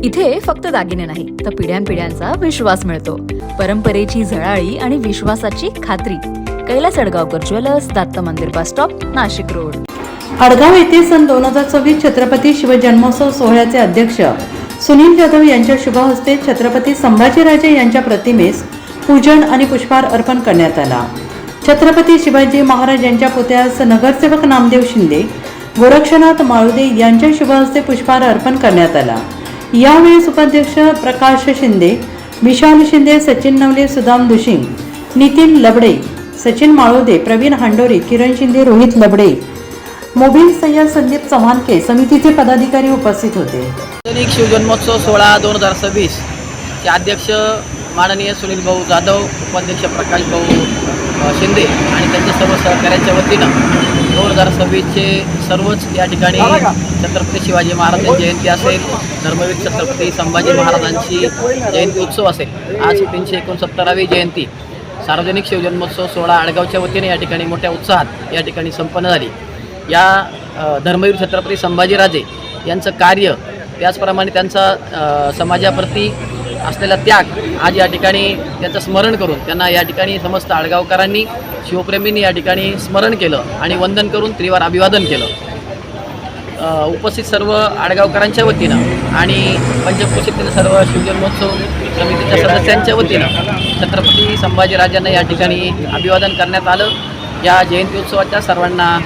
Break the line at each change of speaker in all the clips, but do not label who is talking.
इथे फक्त दागिने नाही तर पिढ्यानपिढ्यांचा विश्वास मिळतो. परंपरेची झळाळी आणि विश्वासाची खात्री. कैलास अडगावकर ज्वेलर्स, दत्त मंदिर bus stop, Nashik road.
Adgaon येथे सन 2026 छत्रपती शिवजन्मोत्सव सोहळ्याचे अध्यक्ष सुनील जाधव यांच्या शुभ हस्ते छत्रपती संभाजीराजे यांच्या प्रतिमेस पूजन आणि पुष्पहार अर्पण करण्यात आला. छत्रपती शिवाजी महाराज यांच्या पुतळ्यास नगरसेवक नामदेव शिंदे, गोरक्षनाथ माळुदे यांच्या शुभ हस्ते पुष्पहार अर्पण करण्यात आला. यावेळी उपाध्यक्ष प्रकाश शिंदे, विशाल शिंदे, सचिन नवले, सुदाम दुशिंग, नितीन लबडे, सचिन माळुदे, प्रवीण हांडोरे, किरण शिंदे, रोहित लबडे, मोबिल सय्यद, संदीप चव्हाणके समितीचे पदाधिकारी उपस्थित होते.
सार्वजनिक शिवजन्मोत्सव सोहळा 2026 चे अध्यक्ष माननीय सुनील भाऊ जाधव, उपाध्यक्ष प्रकाश भाऊ शिंदे आणि त्यांच्या सर्व सहकाऱ्यांच्या वतीनं 2026चे सर्वच या ठिकाणी छत्रपती शिवाजी महाराजांची जयंती असेल, धर्मवीर छत्रपती संभाजी महाराजांची जयंती उत्सव असेल. आज 369वी जयंती सार्वजनिक शिवजन्मोत्सव सोहळा अडगावच्या वतीने या ठिकाणी मोठ्या उत्साहात या ठिकाणी संपन्न झाली. या धर्मवीर छत्रपती संभाजीराजे यांचं कार्य, त्याचप्रमाणे त्यांचा समाजाप्रती असलेला त्याग आज या ठिकाणी त्याचं स्मरण करून त्यांना या ठिकाणी समस्त अडगावकरांनी, शिवप्रेमींनी या ठिकाणी स्मरण केलं आणि वंदन करून त्रिवार अभिवादन केलं. उपस्थित सर्व अडगावकरांच्या वतीनं आणि पंचक्रोशीतील सर्व शिवजन्मोत्सव समितीच्या सदस्यांच्या वतीनं छत्रपती संभाजीराजांना या ठिकाणी अभिवादन करण्यात आलं. या जयंती उत्सवाच्या सर्वांना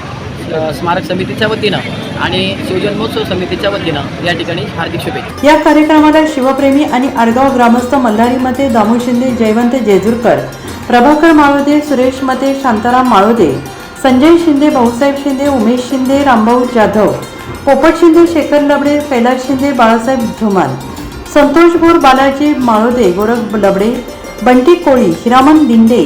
स्मारक समितीच्या वतीनं आणि शिवजन्मोत्सव समितीच्या वतीनं या ठिकाणी हार्दिक शुभेच्छा.
या कार्यक्रमाला शिवप्रेमी आणि अडगाव ग्रामस्थ मल्हारीमध्ये दामू शिंदे, जयवंत जेजूरकर, प्रभाकर माळुदे, सुरेश मते, शांताराम माळुदे, संजय शिंदे, भाऊसाहेब शिंदे, उमेश शिंदे, रामभाऊ जाधव, पोपट शिंदे, शेखर लबडे, कैलास शिंदे, बाळासाहेब धुमाल, संतोष भोर, बालाजी माळुदे, गोरख लबडे, बंटी कोळी, हिरामन दिंडे,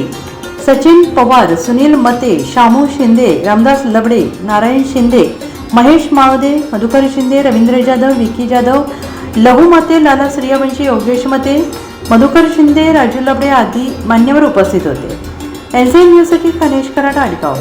सचिन पवार, सुनील मते, शामू शिंदे, रामदास लबडे, नारायण शिंदे, महेश माळुदे, मधुकर शिंदे, रवींद्र जाधव, विकी जाधव, लहू मते, लाला सूर्यवंशी, योगेश मते, मधुकर शिंदे, राजू लबडे आदी मान्यवर उपस्थित होते. एनसीएन न्यूजसाठी खनेश कराड, अडगाव.